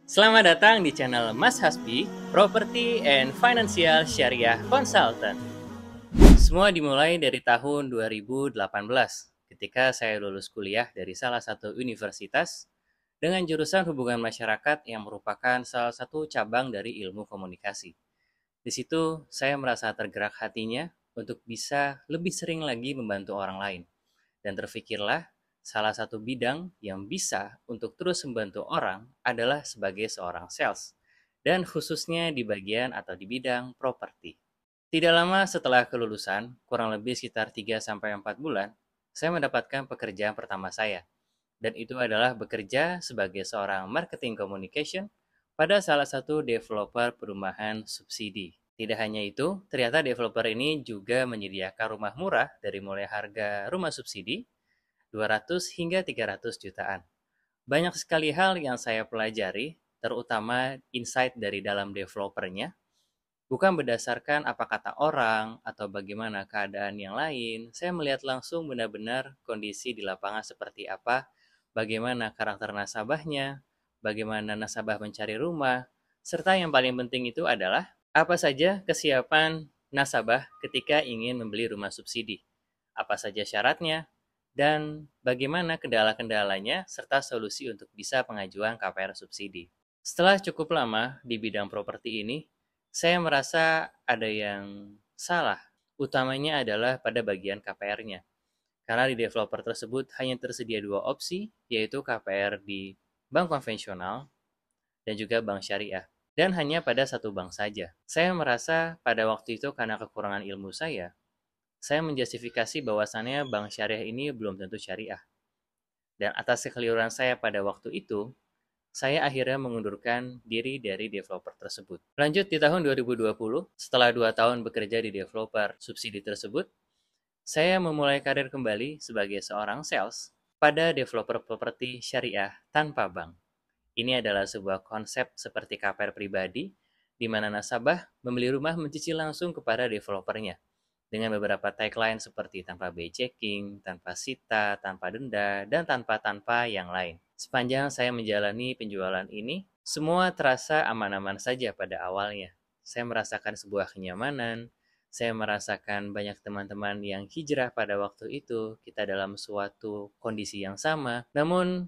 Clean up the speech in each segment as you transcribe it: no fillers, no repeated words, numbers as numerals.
Selamat datang di channel Mas Hasbi, Property and Financial Syariah Consultant. Semua dimulai dari tahun 2018, ketika saya lulus kuliah dari salah satu universitas dengan jurusan hubungan masyarakat yang merupakan salah satu cabang dari ilmu komunikasi. Di situ saya merasa tergerak hatinya untuk bisa lebih sering lagi membantu orang lain. Dan terfikirlah salah satu bidang yang bisa untuk terus membantu orang adalah sebagai seorang sales, dan khususnya di bagian atau di bidang properti. Tidak lama setelah kelulusan, kurang lebih sekitar 3 sampai 4 bulan, saya mendapatkan pekerjaan pertama saya. Dan itu adalah bekerja sebagai seorang marketing communication pada salah satu developer perumahan subsidi. Tidak hanya itu, ternyata developer ini juga menyediakan rumah murah dari mulai harga rumah subsidi 200 hingga 300 jutaan. Banyak sekali hal yang saya pelajari, terutama insight dari dalam developernya, bukan berdasarkan apa kata orang atau bagaimana keadaan yang lain. Saya melihat langsung benar-benar kondisi di lapangan seperti apa, bagaimana karakter nasabahnya, bagaimana nasabah mencari rumah, serta yang paling penting itu adalah apa saja kesiapan nasabah ketika ingin membeli rumah subsidi, apa saja syaratnya, dan bagaimana kendala-kendalanya serta solusi untuk bisa pengajuan KPR subsidi. Setelah cukup lama di bidang properti ini, saya merasa ada yang salah. Utamanya adalah pada bagian KPR-nya. Karena di developer tersebut hanya tersedia dua opsi, yaitu KPR di bank konvensional dan juga bank syariah. Dan hanya pada satu bank saja. Saya merasa pada waktu itu karena kekurangan ilmu saya menjustifikasi bahwasannya bank syariah ini belum tentu syariah. Dan atas kekeliruan saya pada waktu itu, saya akhirnya mengundurkan diri dari developer tersebut. Lanjut di tahun 2020, setelah 2 tahun bekerja di developer subsidi tersebut, saya memulai karir kembali sebagai seorang sales pada developer properti syariah tanpa bank. Ini adalah sebuah konsep seperti KPR pribadi, di mana nasabah membeli rumah mencicil langsung kepada developernya dengan beberapa tagline seperti tanpa biaya checking, tanpa sita, tanpa denda, dan tanpa-tanpa yang lain. Sepanjang saya menjalani penjualan ini, semua terasa aman-aman saja pada awalnya. Saya merasakan sebuah kenyamanan, saya merasakan banyak teman-teman yang hijrah pada waktu itu, kita dalam suatu kondisi yang sama. Namun,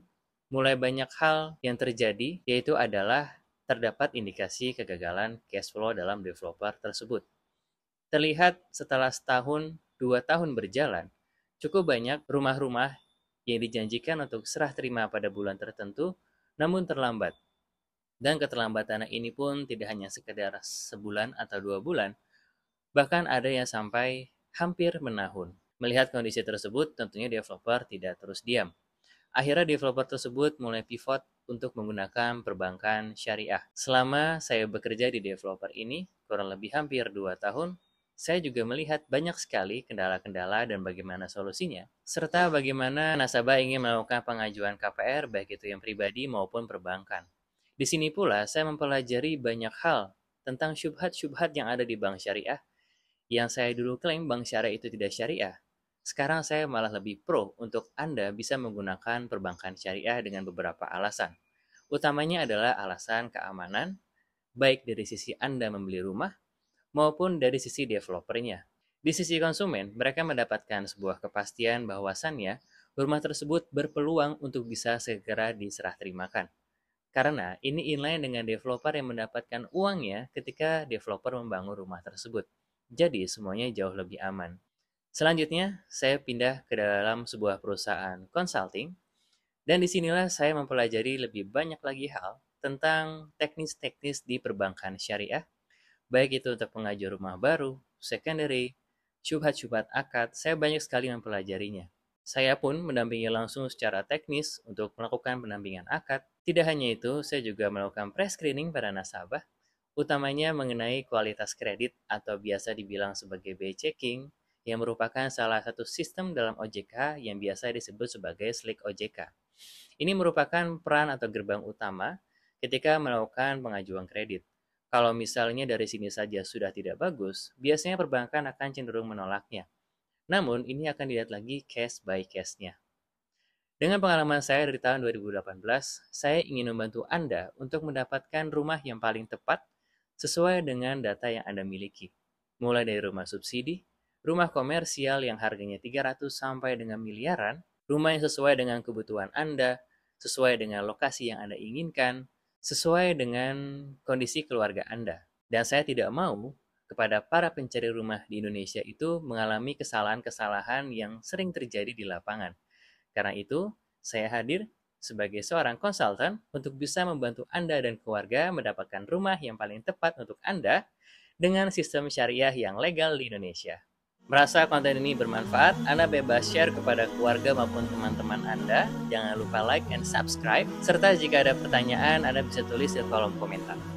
mulai banyak hal yang terjadi, yaitu adalah terdapat indikasi kegagalan cash flow dalam developer tersebut. Terlihat setelah setahun, 2 tahun berjalan, cukup banyak rumah-rumah yang dijanjikan untuk serah terima pada bulan tertentu, namun terlambat. Dan keterlambatan ini pun tidak hanya sekedar sebulan atau 2 bulan, bahkan ada yang sampai hampir menahun. Melihat kondisi tersebut, tentunya developer tidak terus diam. Akhirnya developer tersebut mulai pivot untuk menggunakan perbankan syariah. Selama saya bekerja di developer ini, kurang lebih hampir 2 tahun, saya juga melihat banyak sekali kendala-kendala dan bagaimana solusinya, serta bagaimana nasabah ingin melakukan pengajuan KPR baik itu yang pribadi maupun perbankan. Di sini pula saya mempelajari banyak hal tentang syubhat-syubhat yang ada di bank syariah, yang saya dulu klaim bank syariah itu tidak syariah. Sekarang saya malah lebih pro untuk Anda bisa menggunakan perbankan syariah dengan beberapa alasan. Utamanya adalah alasan keamanan, baik dari sisi Anda membeli rumah maupun dari sisi developernya. Di sisi konsumen, mereka mendapatkan sebuah kepastian bahwasannya rumah tersebut berpeluang untuk bisa segera diserah terimakan. Karena ini inline dengan developer yang mendapatkan uangnya ketika developer membangun rumah tersebut. Jadi semuanya jauh lebih aman. Selanjutnya, saya pindah ke dalam sebuah perusahaan consulting, dan disinilah saya mempelajari lebih banyak lagi hal tentang teknis-teknis di perbankan syariah, baik itu untuk pengajuan rumah baru, secondary, syubhat-syubhat akad, saya banyak sekali mempelajarinya. Saya pun mendampingi langsung secara teknis untuk melakukan pendampingan akad. Tidak hanya itu, saya juga melakukan pre-screening pada nasabah, utamanya mengenai kualitas kredit atau biasa dibilang sebagai biaya checking, yang merupakan salah satu sistem dalam OJK yang biasa disebut sebagai SLIK OJK. Ini merupakan peran atau gerbang utama ketika melakukan pengajuan kredit. Kalau misalnya dari sini saja sudah tidak bagus, biasanya perbankan akan cenderung menolaknya. Namun, ini akan dilihat lagi case by case-nya. Dengan pengalaman saya dari tahun 2018, saya ingin membantu Anda untuk mendapatkan rumah yang paling tepat sesuai dengan data yang Anda miliki. Mulai dari rumah subsidi, rumah komersial yang harganya 300 sampai dengan miliaran, rumah yang sesuai dengan kebutuhan Anda, sesuai dengan lokasi yang Anda inginkan, sesuai dengan kondisi keluarga Anda. Dan saya tidak mau kepada para pencari rumah di Indonesia itu mengalami kesalahan-kesalahan yang sering terjadi di lapangan. Karena itu, saya hadir sebagai seorang konsultan untuk bisa membantu Anda dan keluarga mendapatkan rumah yang paling tepat untuk Anda dengan sistem syariah yang legal di Indonesia. Merasa konten ini bermanfaat, Anda bebas share kepada keluarga maupun teman-teman Anda. Jangan lupa like and subscribe, serta jika ada pertanyaan, Anda bisa tulis di kolom komentar.